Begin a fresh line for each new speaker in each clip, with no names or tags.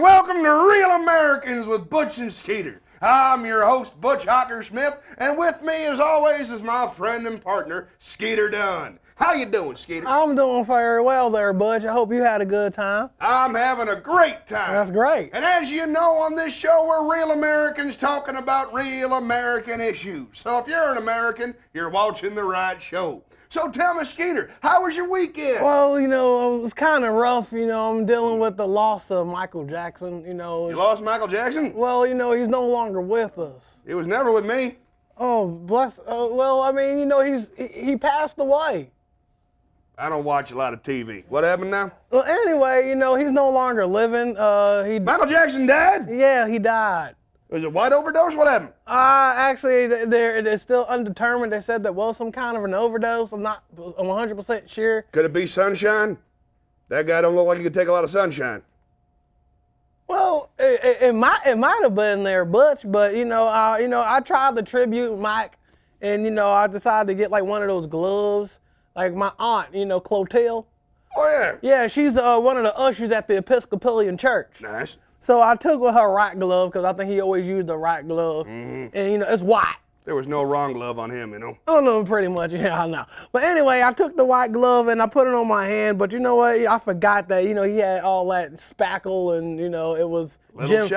welcome to Real Americans with Butch and Skeeter. I'm your host, Butch Smith, and with me, as always, is my friend and partner, Skeeter Dunn. How you doing, Skeeter?
I'm doing very well there, Butch. I hope you had a good time.
I'm having a great time.
That's great.
And as you know, on this show, we're real Americans talking about real American issues. So if you're an American, you're watching the right show. So tell me, Skeeter, how was your weekend?
Well, it was kind of rough. I'm dealing with the loss of Michael Jackson.
You lost Michael Jackson?
Well, he's no longer with us.
He was never with me.
Oh, bless. He passed away.
I don't watch a lot of TV. What happened now?
Well, anyway, he's no longer living.
Michael Jackson died?
Yeah, he died.
Was it white overdose? What happened?
Actually, it's still undetermined. They said that was some kind of an overdose. I'm not 100% sure.
Could it be sunshine? That guy don't look like he could take a lot of sunshine.
Well, it might have been there, Butch, but I tried the tribute mic, and I decided to get like one of those gloves, like my aunt, Clotilde.
Oh yeah.
Yeah, she's one of the ushers at the Episcopalian church.
Nice.
So I took with her right glove because I think he always used the right glove, and it's white.
There was no wrong glove on him,
I don't know, pretty much, yeah, I know. But anyway, I took the white glove and I put it on my hand, but you know what? I forgot that, he had all that spackle and, it was
little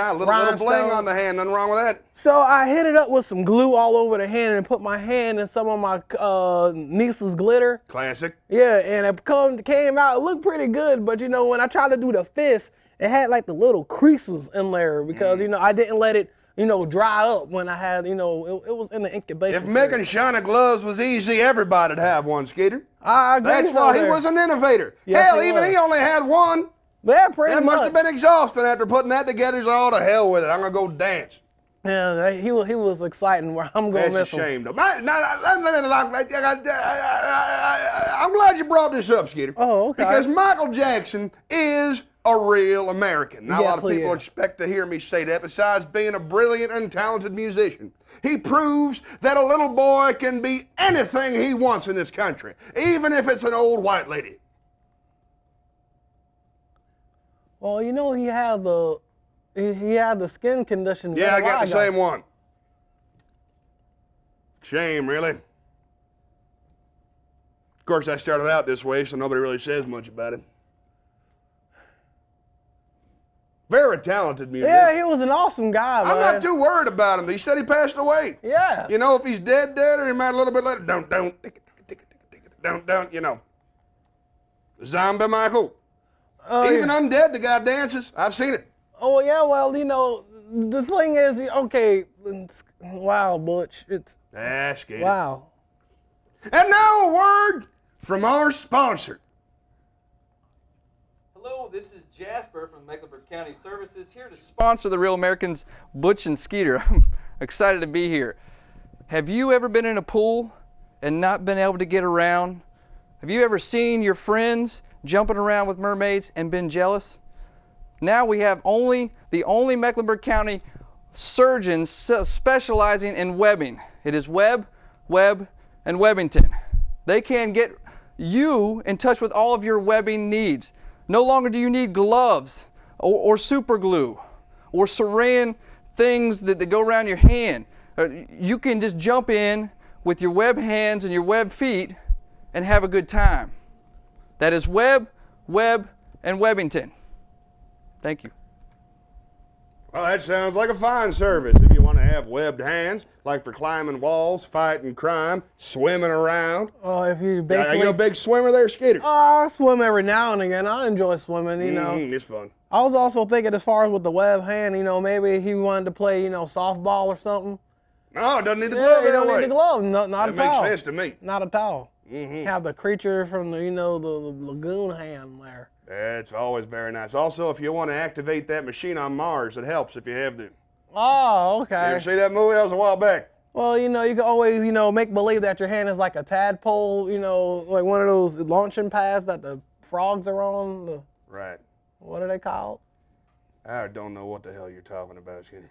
bling on the hand, nothing wrong with that.
So I hit it up with some glue all over the hand and put my hand in some of my niece's glitter.
Classic.
Yeah, and it came out, it looked pretty good, but when I tried to do the fist, it had like the little creases in there because, I didn't let it dry up when I had, it was in the incubation
If making China gloves was easy, everybody'd have one, Skeeter.
I agree.
That's why he was an innovator.
Yes,
hell, even he only had one.
Yeah, pretty much.
That must have been exhausting after putting that together. He's all to hell with it. I'm going to go dance.
Yeah, he was exciting. Where I'm going to miss him.
That's a shame, though. I'm glad you brought this up, Skeeter.
Oh, okay.
Because Michael Jackson is a real American. Not a lot of people
is.
expect to hear me say that, besides being a brilliant and talented musician. He proves that a little boy can be anything he wants in this country, even if it's an old white lady.
Well, he had the skin condition.
Yeah, I got the same one. Shame, really. Of course, I started out this way, so nobody really says much about it. Very talented musician.
Yeah, he was an awesome guy, man.
I'm not too worried about him. He said he passed away.
Yeah.
If he's dead, or he might a little bit later. Don't. Zombie Michael. Even undead, the guy dances. I've seen it.
Oh, yeah, well, the thing is, okay, wow, Butch,
Skeeter.
Wow.
And now a word from our sponsor.
Hello, this is Jasper from Mecklenburg County Services, here to sponsor the Real Americans, Butch and Skeeter. I'm excited to be here. Have you ever been in a pool and not been able to get around? Have you ever seen your friends jumping around with mermaids and been jealous? Now we have the only Mecklenburg County surgeon specializing in webbing. It is Webb, and Webbington. They can get you in touch with all of your webbing needs. No longer do you need gloves or super glue or saran things that go around your hand. You can just jump in with your web hands and your web feet and have a good time. That is Webb, and Webbington. Thank you.
Well, that sounds like a fine service if you want to have webbed hands, like for climbing walls, fighting crime, swimming around.
Oh, if you basically...
Are you a big swimmer there, Skeeter?
I swim every now and again. I enjoy swimming,
It's fun.
I was also thinking as far as with the web hand, maybe he wanted to play, softball or something.
No, doesn't need the glove.
Yeah, he don't need the glove. Not at all.
That makes sense to me.
Not at all. Have the creature from the, the lagoon hand there.
That's always very nice. Also, if you want to activate that machine on Mars, it helps if you have the...
Oh, okay.
You ever see that movie? That was a while back.
Well, you can always, make believe that your hand is like a tadpole, like one of those launching pads that the frogs are on.
Right.
What are they called?
I don't know what the hell you're talking about, Skeeter.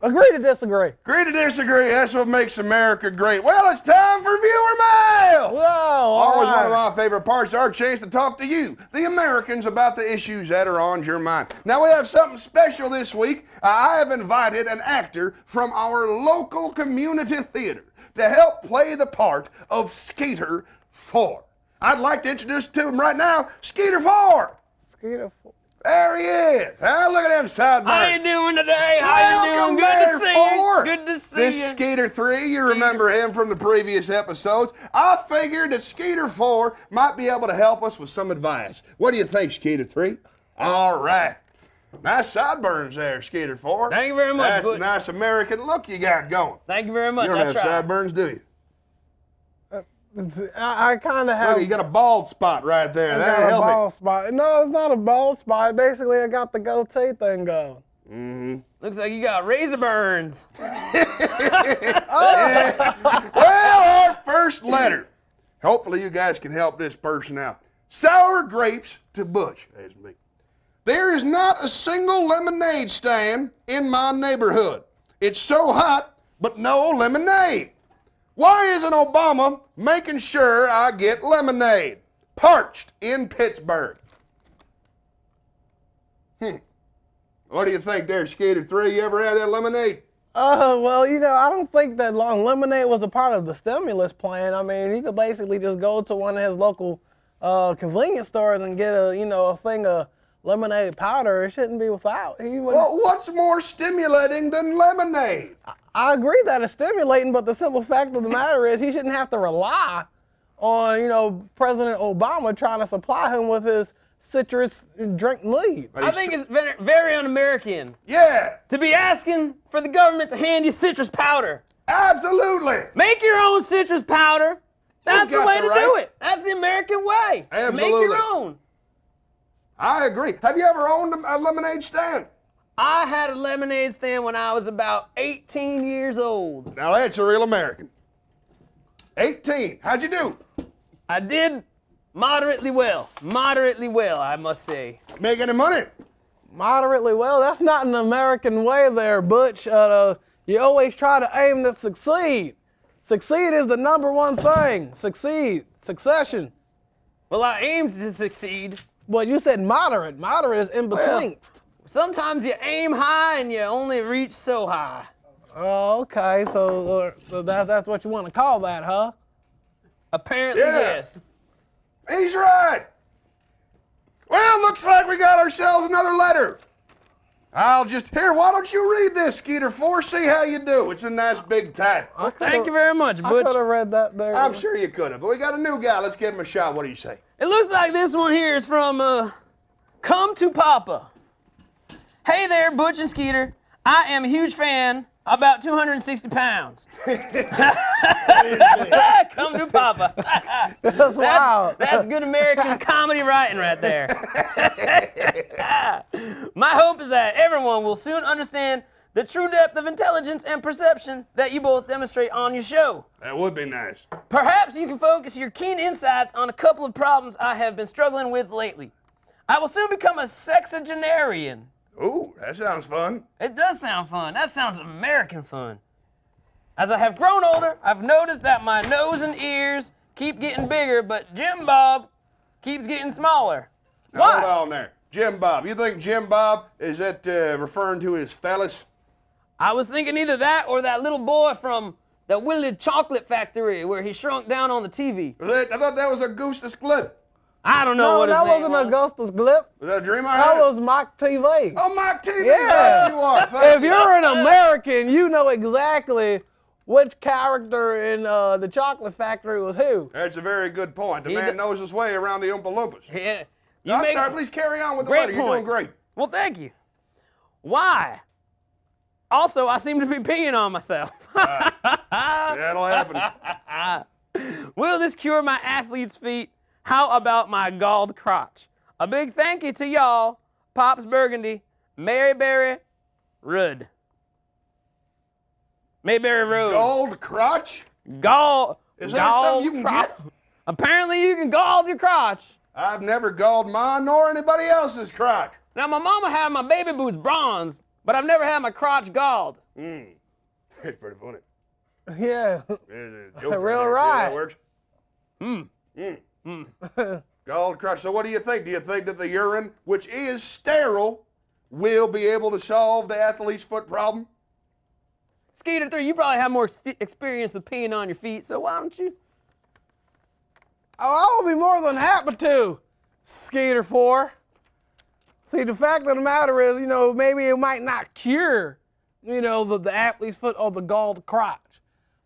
Agree to disagree.
Agree to disagree. That's what makes America great. Well, it's time for viewer mail.
Whoa,
Always
all
one of
right.
my favorite parts, our chance to talk to you, the Americans, about the issues that are on your mind. Now, we have something special this week. I have invited an actor from our local community theater to help play the part of Skeeter 4. I'd like to introduce to him right now, Skeeter 4.
Skeeter 4.
There he is. Look at them sideburns.
How you doing today? How you
Welcome
doing? Good
there,
to see
Four.
you. Good to see
This
you.
Skeeter 3, you remember him from the previous episodes. I figured that Skeeter 4 might be able to help us with some advice. What do you think, Skeeter 3? All right. Nice sideburns there, Skeeter 4.
Thank you very much,
That's a
Butch.
nice American look you got going.
Thank you very much.
You don't
I
have
tried.
sideburns, do you?
I kind of have.
Look, you got a bald spot right there.
I
That
got a
healthy.
bald spot. No, it's not a bald spot. Basically, I got the goatee thing going.
Looks like you got razor burns.
Well, our first letter. Hopefully you guys can help this person out. Sour grapes to Butch. That's me. There is not a single lemonade stand in my neighborhood. It's so hot, but no lemonade. Why isn't Obama making sure I get lemonade? Parched in Pittsburgh. What do you think there, Skeeter 3? You ever had that lemonade?
Well, I don't think that lemonade was a part of the stimulus plan. I mean, he could basically just go to one of his local convenience stores and get a thing of lemonade powder. It shouldn't be without.
Well, what's more stimulating than lemonade?
I agree that it's stimulating, but the simple fact of the matter is he shouldn't have to rely on, President Obama trying to supply him with his citrus drink need.
I think it's very, very un-American
Yeah,
to be asking for the government to hand you citrus powder.
absolutely.
Make your own citrus powder. That's the
got
way
the
to
right.
do it. That's the American way.
Absolutely.
Make your own.
I agree. Have you ever owned a lemonade stand?
I had a lemonade stand when I was about 18 years old.
Now that's a real American. 18. How'd you do?
I did moderately well. Moderately well, I must say.
Make any money?
Moderately well. That's not an American way there, Butch. You always try to aim to succeed. Succeed is the number one thing. Succeed. Succession.
Well, I aimed to succeed.
Well, you said moderate. Moderate is in between.
Sometimes you aim high and you only reach so high.
Oh, okay. So that's what you want to call that, huh?
Apparently,
Yeah.
yes.
He's right. Well, looks like we got ourselves another letter. Why don't you read this, Skeeter 4? See how you do. It's a nice big type.
Thank you very much,
I
Butch.
could have read that there.
I'm sure you could have, but we got a new guy. Let's give him a shot. What do you say?
It looks like this one here is from Come to Papa. Hey there, Butch and Skeeter. I am a huge fan, about 260 pounds. Come to Papa.
That's wild.
That's good American comedy writing right there. My hope is that everyone will soon understand the true depth of intelligence and perception that you both demonstrate on your show.
That would be nice.
Perhaps you can focus your keen insights on a couple of problems I have been struggling with lately. I will soon become a sexagenarian.
Ooh, that sounds fun.
It does sound fun. That sounds American fun. As I have grown older, I've noticed that my nose and ears keep getting bigger, but Jim Bob keeps getting smaller.
Now, hold on there. Jim Bob. You think Jim Bob, is that referring to his phallus?
I was thinking either that or that little boy from the Willy Chocolate Factory where he shrunk down on the TV.
I thought that was Augustus Glip.
I don't know
No,
what his
that
name
wasn't
was.
Augustus Glip.
Was that a dream I had?
That was Mike TV.
Oh, Mike TV.
Yeah.
Yes, you are. Thank
If
you.
you're an American, you know exactly which character in the Chocolate Factory was who.
That's a very good point. The
He
man
d-
knows his way around the Oompa Loompas.
Yeah. You
I'm
make-
sorry, please carry on with the
Great
letter. You're doing
point.
great.
Well, thank you. Why? Also, I seem to be peeing on myself.
That'll happen.
Will this cure my athlete's feet? How about my galled crotch? A big thank you to y'all, Pops Burgundy, Maryberry Rudd. Mayberry Road.
Gold crotch?
Gall.
Is that
galled
something you can
crotch.
get?
Apparently you can gall your crotch.
I've never galled mine nor anybody else's crotch.
Now, my mama had my baby boots bronzed, but I've never had my crotch galled.
It's pretty funny.
Yeah.
There's a joke
Real
right there.
right.
See how that works? Galled crotch. So what do you think? Do you think that the urine, which is sterile, will be able to solve the athlete's foot problem?
Skeeter 3, you probably have more experience with peeing on your feet, so why don't you?
Oh, I will be more than happy to, Skeeter 4. See, the fact of the matter is, maybe it might not cure, the athlete's foot or the galled crotch,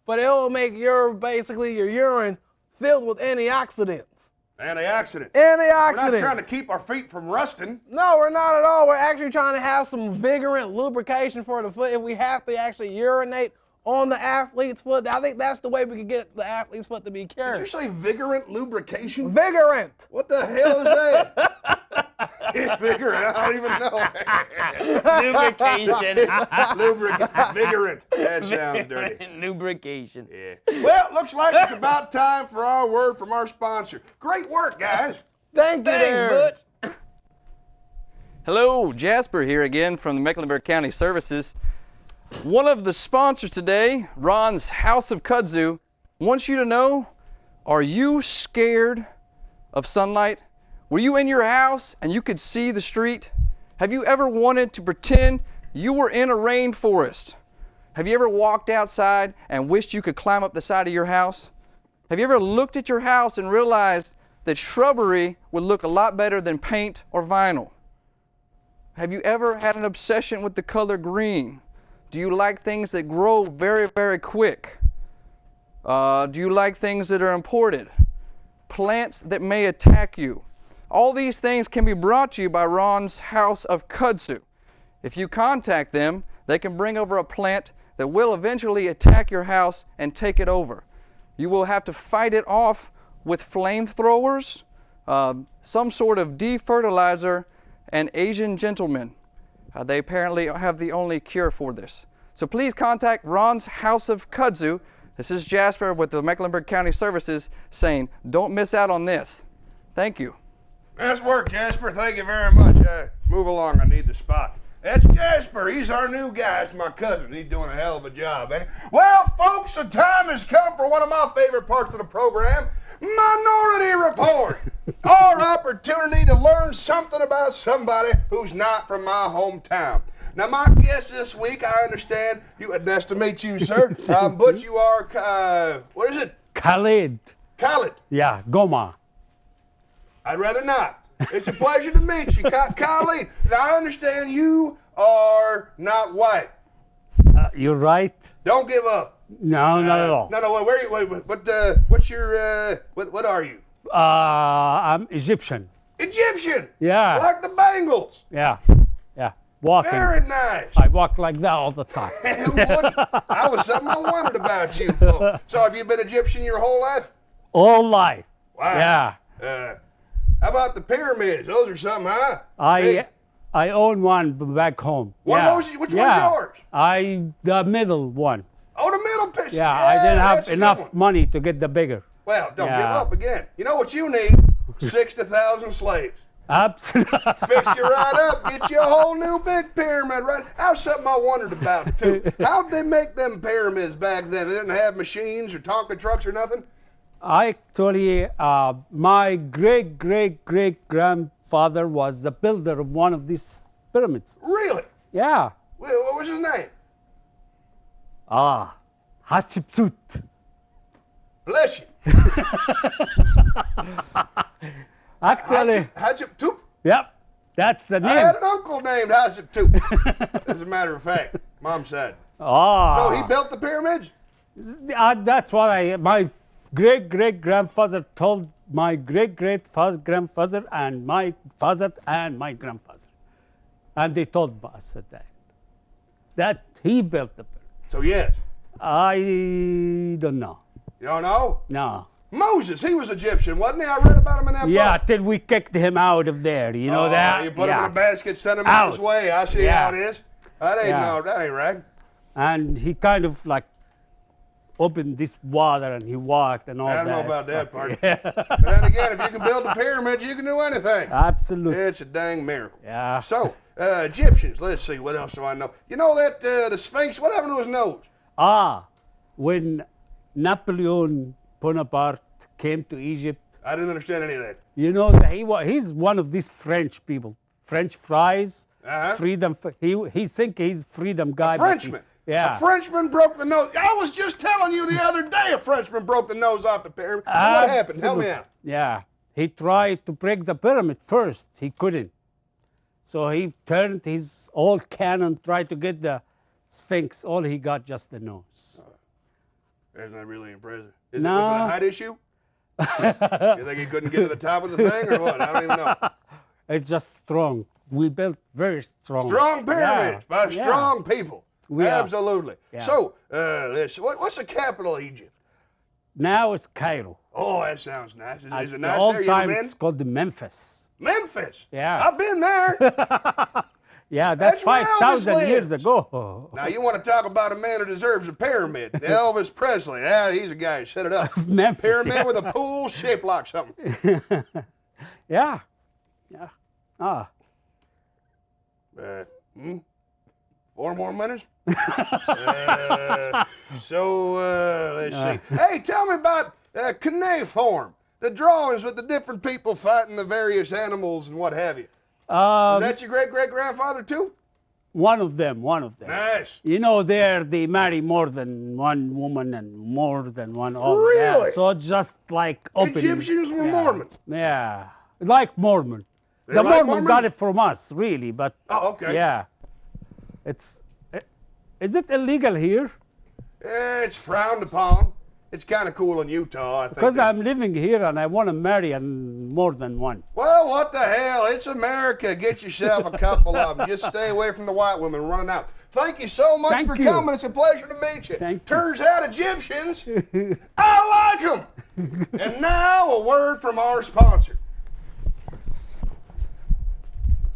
but it will make your urine filled with antioxidants.
Antioxidant.
Antioxidants.
We're not trying to keep our feet from rusting.
No, we're not at all. We're actually trying to have some vigorant lubrication for the foot. If we have to actually urinate on the athlete's foot, I think that's the way we can get the athlete's foot to be cured.
Did you say vigorant lubrication?
Vigorant.
What the hell is that? Vigorant, I don't even know.
Lubrication.
Vigorant. That sounds dirty.
Lubrication.
Yeah. Well, looks like it's about time for our word from our sponsor. Great work, guys.
Thank you, there.
Butch.
Hello, Jasper here again from the Mecklenburg County Services. One of the sponsors today, Ron's House of Kudzu, wants you to know, are you scared of sunlight? Were you in your house and you could see the street? Have you ever wanted to pretend you were in a rainforest? Have you ever walked outside and wished you could climb up the side of your house? Have you ever looked at your house and realized that shrubbery would look a lot better than paint or vinyl? Have you ever had an obsession with the color green? Do you like things that grow very, very quick? Do you like things that are imported? Plants that may attack you? All these things can be brought to you by Ron's House of Kudzu. If you contact them, they can bring over a plant that will eventually attack your house and take it over. You will have to fight it off with flamethrowers, some sort of defertilizer, and Asian gentlemen. They apparently have the only cure for this. So please contact Ron's House of Kudzu. This is Jasper with the Mecklenburg County Services saying, don't miss out on this. Thank you.
Nice work, Jasper. Thank you very much. Move along. I need the spot. That's Jasper. He's our new guy. It's my cousin. He's doing a hell of a job, ain't he? Well, folks, the time has come for one of my favorite parts of the program, Minority Report. Our opportunity to learn something about somebody who's not from my hometown. Now, my guest this week, I understand, nice to meet you, sir. Butch, you are, what is it?
Khalid.
Khalid.
Yeah, Goma.
I'd rather not. It's a pleasure to meet you, Khalid. Now, I understand you are not white.
You're right.
Don't give up.
No, not at all.
No, what's your, what are you?
I'm Egyptian.
Egyptian.
Yeah.
Like the Bengals.
Yeah. Walking.
Very nice.
I walk like that all the time.
That was something I wondered about you, folks. So have you been Egyptian your whole life?
All life.
Wow.
Yeah.
How about the pyramids? Those are something, huh?
I own one back home.
Which one's yours?
The middle one.
Oh, the middle piece.
Yeah, I didn't have enough money to get the bigger.
Well, don't give up again. You know what you need? 60,000 slaves.
Absolutely.
Fix you right up. Get you a whole new big pyramid, right? That's something I wondered about, too. How'd they make them pyramids back then? They didn't have machines or Tonka trucks or nothing?
Actually, my great-great-great-grandfather was the builder of one of these pyramids.
Really?
Yeah.
What was his name?
Hatshepsut.
Bless you.
Actually,
Hatshepsut?
yep, that's the name.
I had an uncle named Hatshepsut, as a matter of fact. Mom said. So he built the pyramids?
That's what my great-great-grandfather told my great-great-grandfather and my father and my grandfather. And they told us that he built the pyramid.
So yes.
I don't know.
You don't know?
No.
Moses, he was Egyptian, wasn't he? I read about him in that
Yeah,
book.
till we kicked him out of there. You know that?
You put him in a basket, sent him
Out.
his way. I see how it is. That ain't that ain't right.
And he kind of like opened this water and he walked and all that.
I don't know about that
stuff.
part.
Yeah.
But then again, if you can build a pyramid, you can do anything.
Absolutely.
It's a dang miracle.
Yeah.
So, Egyptians. Let's see, what else do I know? You know that the Sphinx, what happened to his nose?
When Napoleon Bonaparte came to Egypt,
I didn't understand any of that.
you know that he's one of these French people, French fries, freedom. He think he's freedom guy. but he-
Frenchman.
yeah.
A Frenchman broke the nose. I was just telling you the other day a Frenchman broke the nose off the pyramid. So what happened? Help me out.
Yeah. He tried to break the pyramid first. He couldn't. So he turned his old cannon, tried to get the Sphinx. All he got just the nose.
Isn't that really impressive? Was
No.
it a height issue? You think he couldn't get to the top of the thing or what? I don't even know.
It's just strong. We built very strong.
Strong pyramids by
Yeah.
strong people.
We are.
Absolutely.
Yeah.
So, what's the capital of Egypt?
Now it's Cairo.
Oh, that sounds nice. Is
At
it
the
nice
old
there? You ever
time,
been?
it's called the Memphis.
Memphis.
Yeah.
I've been there.
Yeah, that's
That's where
5,000
Elvis
years
lives.
ago.
Now, you want to talk about a man who deserves a pyramid. Elvis Presley. Yeah, he's a guy who set it up.
Memphis.
Pyramid
Yeah.
with a pool shaped like something.
Yeah. Yeah. Ah.
4 more minutes? Let's see. Hey, tell me about cuneiform, the drawings with the different people fighting the various animals and what have you. Is that your great-great-grandfather too?
One of them.
Nice.
You know, they marry more than one woman and more than one.
Really?
Yeah, so just like opening.
Egyptians were Mormon.
Yeah, like Mormon.
They're
The
like
Mormon got it from us, really, but.
Oh, okay.
Yeah. Is it illegal here?
It's frowned upon. It's kind of cool in Utah, I think.
Because I'm living here and I want to marry more than one.
Well, what the hell? It's America. Get yourself a couple of them. Just stay away from the white women running out. Thank you so much
Thank
for
you.
coming. It's a pleasure to meet you.
Thank you.
Turns out Egyptians, I like them. And now a word from our sponsor.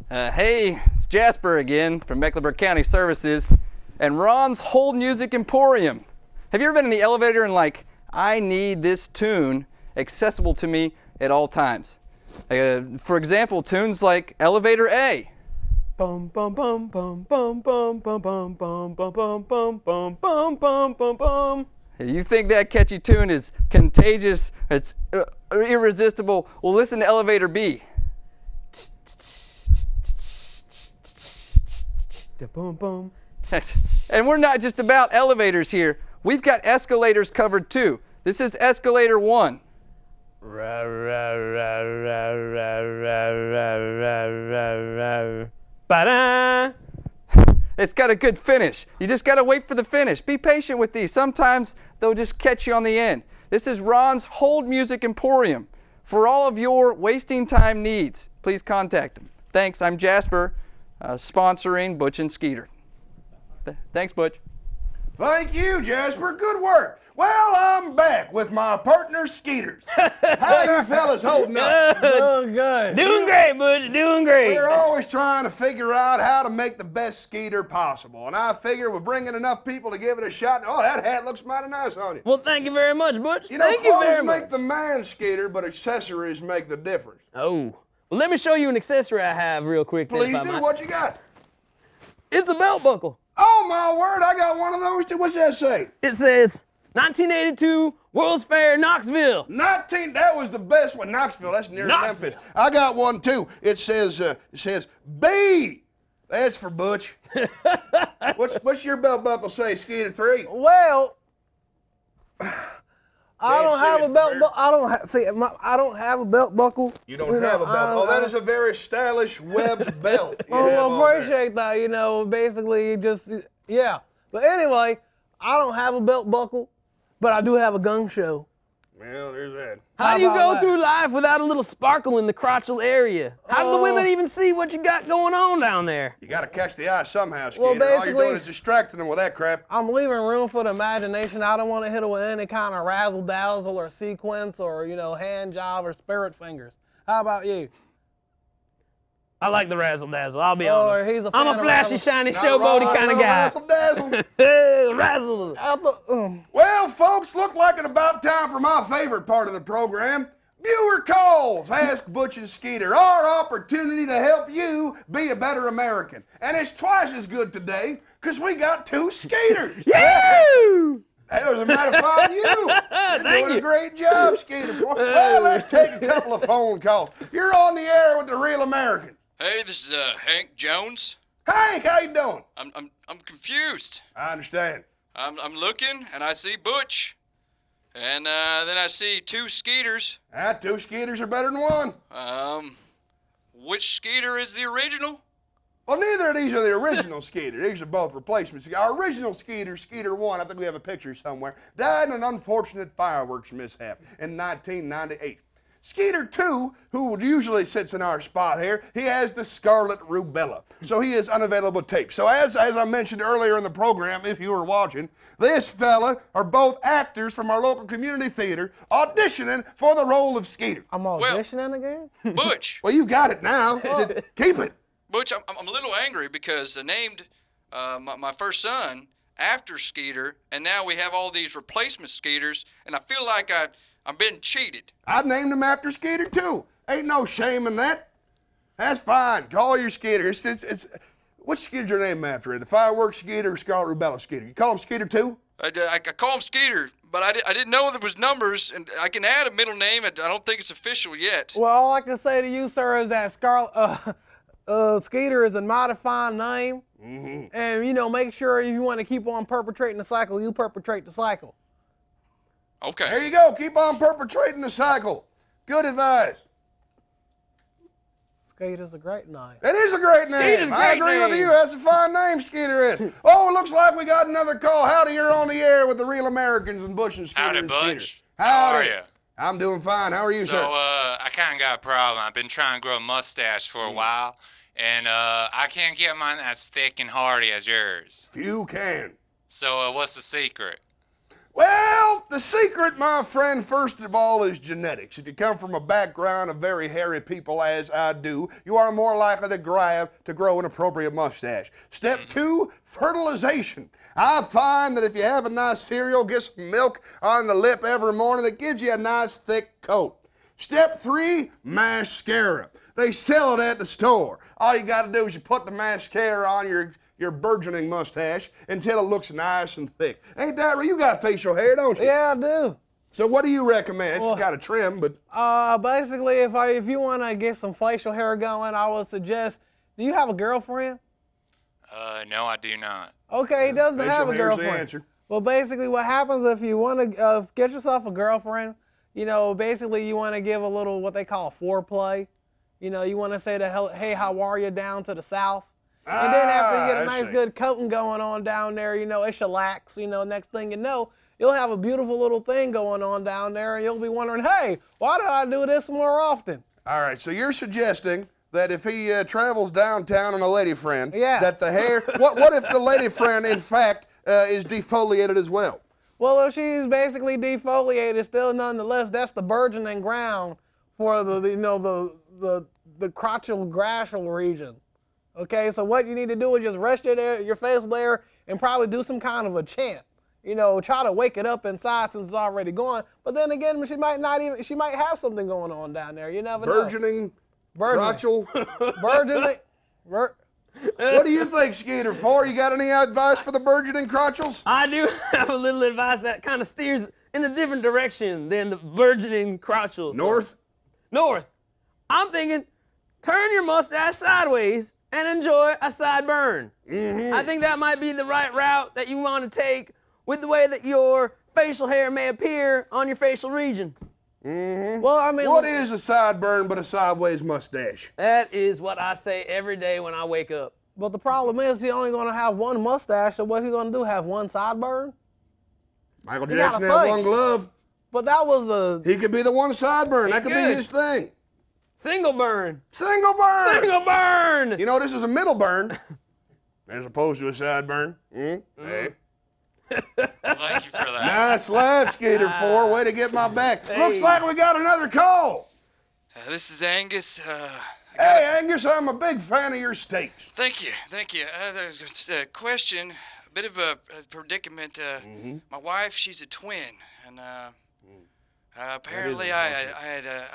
Hey, it's Jasper again from Mecklenburg County Services and Ron's Hold Music Emporium. Have you ever been in the elevator and like, I need this tune accessible to me at all times? For example, tunes like Elevator A.
Bum bum bum bum bum bum bum bum bum bum bum bum bum bum bum bum bum.
You think that catchy tune is contagious, it's irresistible? Well, listen to Elevator B.
Boom boom.
And we're not just about elevators here. We've got escalators covered too. This is Escalator 1.
Ba-da!
It's got a good finish. You just got to wait for the finish. Be patient with these. Sometimes they'll just catch you on the end. This is Ron's Hold Music Emporium. For all of your wasting time needs, please contact them. Thanks. I'm Jasper, sponsoring Butch and Skeeter. Thanks, Butch.
Thank you, Jasper. Good work. Well, I'm back with my partner, Skeeters. How you fellas holding up?
Oh, good.
Doing great, Butch. Doing great.
We're always trying to figure out how to make the best Skeeter possible. And I figure we're bringing enough people to give it a shot. Oh, that hat looks mighty nice on you.
Well, thank you very much, Butch.
You know,
Thank you
clothes
very
make
much.
the man, Skeeter, but accessories make the difference.
Oh. Well, let me show you an accessory I have real quick. then,
Please
if I
do.
might.
What you got?
It's a belt buckle.
Oh, my word, I got one of those too. What's that say?
It says 1982 World's Fair, Knoxville.
19, that was the best one. Knoxville, that's near
Knoxville.
Memphis. I got one too. It says B. That's for Butch. What's your belt buckle say, Skeeter 3?
Well, I don't
say
have
it
a belt
fair.
buckle. I don't have a belt buckle.
You don't have a belt. Oh, that is a very stylish webbed belt. you have
Oh,
on
I
there.
appreciate that. You know, basically, just yeah. But anyway, I don't have a belt buckle, but I do have a gun show.
Well, there's that.
How do you
about
go
that?
through life without a little sparkle in the crotchal area? How do the women even see what you got going on down there?
You got to catch the eye somehow, Skeeter.
Well,
All you're
basically-
doing is distracting them with that crap.
I'm leaving room for the imagination. I don't want to hit it with any kind of razzle dazzle or sequence or hand job or spirit fingers. How about you?
I like the razzle dazzle. I'll be
Oh,
honest.
he's a
I'm
fan
a
of
flashy,
razzle-
shiny,
Not
showboaty
wrong,
kind of
little
guy.
razzle-dazzle.
Hey, razzle.
I thought,
Well, folks, look like it's about time for my favorite part of the program. Viewer calls. Ask Butch and Skeeter. Our opportunity to help you be a better American. And it's twice as good today because we got 2 Skeeters.
Woo!
That was a matter of fun, you. You're doing a great job, Skeeter. Well, let's take a couple of phone calls. You're on the air with the Real American.
Hey, this is Hank Jones.
Hank, how you doing?
I'm confused.
I understand.
I'm looking and I see Butch, and then I see 2 Skeeters.
2 Skeeters are better than 1.
Which Skeeter is the original?
Well, neither of these are the original Skeeter. These are both replacements. Our original Skeeter, Skeeter 1, I think we have a picture somewhere, died in an unfortunate fireworks mishap in 1998. Skeeter 2, who usually sits in our spot here, he has the scarlet rubella, so he is unavailable tape. So as I mentioned earlier in the program, if you were watching, this fella are both actors from our local community theater auditioning for the role of Skeeter.
I'm auditioning again?
Butch.
Well, you got it now. Keep it.
Butch, I'm a little angry because I named my first son after Skeeter, and now we have all these replacement Skeeters, and I feel like I'm being cheated.
I've named him after Skeeter too. Ain't no shame in that. That's fine. Call your Skeeter. Which Skeeter's your name after? The fireworks Skeeter or Scarlet Rubella Skeeter? You call him Skeeter too?
I call him Skeeter, but I didn't know there was numbers, and I can add a middle name. I don't think it's official yet.
Well, all I can say to you, sir, is that Skeeter is a modified name.
Mm-hmm.
And, you know, make sure if you want to keep on perpetrating the cycle, you perpetrate the cycle.
Okay.
There you go. Keep on perpetrating the cycle. Good advice.
Skeeter's a great name.
It is a great name.
Skeeter's a
I
great
agree with
name.
you. That's a fine name, Skeeter is. Oh, looks like we got another call. Howdy, you're on the air with the Real Americans and Butch and Skeeter.
Howdy,
and Skeeter.
Butch.
Howdy.
How are you?
I'm doing fine. How are you,
So,
sir?
I kind of got a problem. I've been trying to grow a mustache for a while, and I can't get mine as thick and hardy as yours.
Few can.
So, what's the secret?
Well, the secret, my friend, first of all, is genetics. If you come from a background of very hairy people, as I do, you are more likely to grow an appropriate mustache. Step 2, fertilization. I find that if you have a nice cereal, get some milk on the lip every morning, it gives you a nice thick coat. Step 3, mascara. They sell it at the store. All you got to do is you put the mascara on your burgeoning mustache until it looks nice and thick. Ain't that right? You got facial hair, don't you?
Yeah, I do.
So what do you recommend? It's
Well,
got a trim, but
Basically, if you want to get some facial hair going, I would suggest, do you have a girlfriend?
No, I do not.
Okay, he doesn't
facial
have a
hair's the
girlfriend.
answer.
Well, basically, what happens if you want to get yourself a girlfriend, you know, basically you want to give a little what they call foreplay. You know, you want to say to her, hey, how are you down to the south? And then after you get a
I
nice
see.
good coating going on down there, you know, it chillax, you know, next thing you know, you'll have a beautiful little thing going on down there, and you'll be wondering, hey, why don't I do this more often?
All right, so you're suggesting that if he travels downtown on a lady friend,
Yeah.
that the hair, what if the lady friend, in fact, is defoliated as well?
Well, if she's basically defoliated, still nonetheless, that's the burgeoning ground for the crotchal grashal region. Okay, so what you need to do is just rest your face there and probably do some kind of a chant. You know, try to wake it up inside since it's already gone. But then again, she might have something going on down there. You never know.
Burgeoning, crotchal.
Burgeoning.
What do you think, Skeeter? You got any advice for the burgeoning crotchals?
I do have a little advice that kind of steers in a different direction than the burgeoning crotchals.
North?
North. I'm thinking, turn your mustache sideways and enjoy a sideburn. I think that might be the right route that you want to take with the way that your facial hair may appear on your facial region.
Well, I mean,
What is a sideburn but a sideways mustache?
That is what I say every day when I wake up.
but the problem is he's only going to have one mustache, so what's he going to do, have one sideburn?
Michael
He
Jackson
got a
had
face.
one glove.
But that was a...
He could be the one sideburn. That could be
could.
his thing.
Single burn.
Single burn.
Single burn.
You know, this is a middle burn as opposed to a sideburn. Hey.
Thank you for that.
Nice laugh, Skeeter 4. Way to get my back. Looks like we got another call.
This is Angus.
Hey, Angus, I'm a big fan of your steaks.
Thank you. There's a question, a bit of a predicament. My wife, she's a twin, and Apparently, I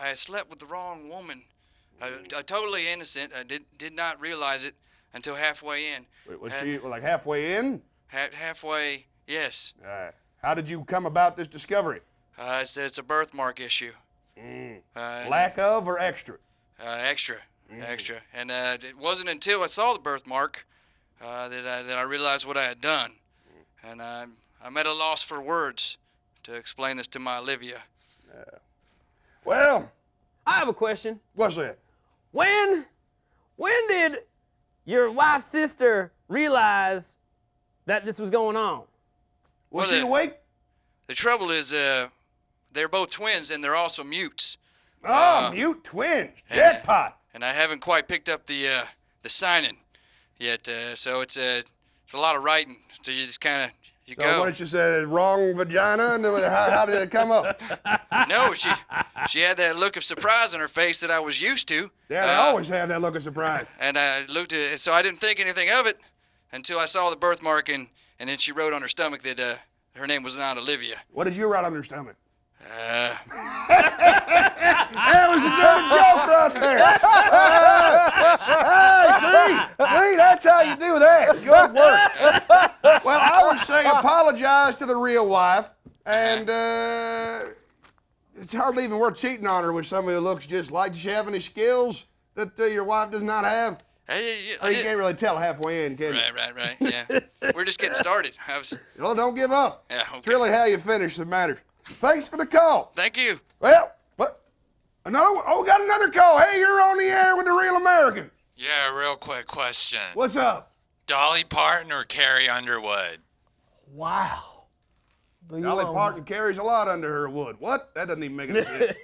had slept with the wrong woman. Totally innocent. I did not realize it until halfway in.
Wait, was she like halfway in?
Halfway, yes.
How did you come about this discovery?
It's a birthmark issue.
Lack of or extra?
Extra. And it wasn't until I saw the birthmark that I realized what I had done. And I'm at a loss for words to explain this to my Olivia.
Well,
I have a question.
what's that?
When did your wife's sister realize that this was going on?
Was
Well,
she awake?
The trouble is, they're both twins and they're also mutes.
Mute twins. Jackpot.
And I haven't quite picked up the signing yet, so it's a lot of writing. So you just kind of
So
go.
what did she say? Wrong vagina? And how did it come up?
No, she had that look of surprise on her face that I was used to.
Yeah, they always have that look of surprise.
And I looked at it, so I didn't think anything of it until I saw the birthmark, and then she wrote on her stomach that her name was not Olivia.
What did you write on your stomach? That was a dirty joke right there. See, that's how you do that. Good work. Well, I would say apologize to the real wife, and it's hardly even worth cheating on her with somebody who looks just like. Does she have any skills that your wife does not have? Or you can't really tell halfway in, can you?
Right, yeah. We're just getting started.
Well, don't give up.
Yeah, okay.
It's really how you finish that matters. Thanks for the call.
Thank you.
Well, what? Another one? Oh, got another call. Hey, you're on the air with the Real American.
Yeah, real quick question.
What's up?
Dolly Parton or Carrie Underwood?
Wow. Do you
Dolly
want-
Parton carries a lot under her wood. What? That doesn't even make any sense.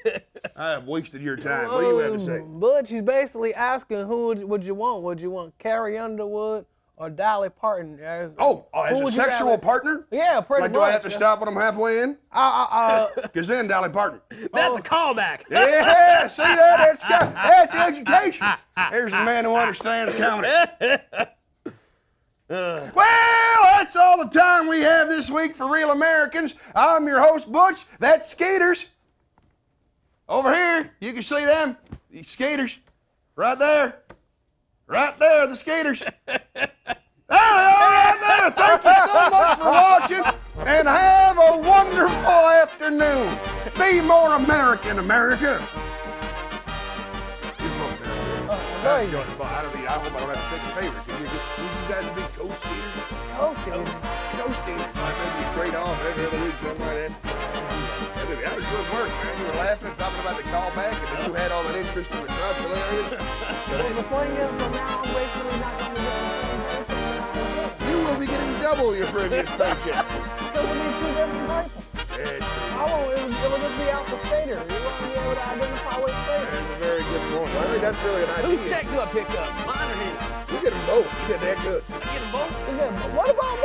I have wasted your time. What do you have to say?
Butch, he's basically asking who would you want? Would you want Carrie Underwood or Dolly Parton? As
As
who
a
would you
sexual
rather-
partner?
Yeah, pretty
Like,
much.
do I have to stop when I'm halfway in? Because then Dolly Parton.
That's a callback.
Yeah, see that? That's education. There's a man who understands comedy. Well, that's all the time we have this week for Real Americans. I'm your host, Butch. That's Skeeters. Over here, you can see them. These Skeeters. Right there. Right there, the Skeeters. There they are right there. Thank you so much for watching, and have a wonderful afternoon. Be more American, America. I hope I don't have to take a favor. Can you guys be co-skaters?
Co-skaters.
Co-skaters. Maybe you trade off every other week, something like that. That was good work, man. You were laughing and talking about the callback, and then you had all that interest in the crotch hilarious.
Well, the thing is, from now on, basically not going to get
You will be getting double your previous paycheck.
because we need two different people.
That's
It would just be out the skater. You wouldn't be able to identify which skater.
a very good point. I think that's really an idea.
Whose check do I pick up? Mine or his?
You get them both. You get that good.
Get them both?
What about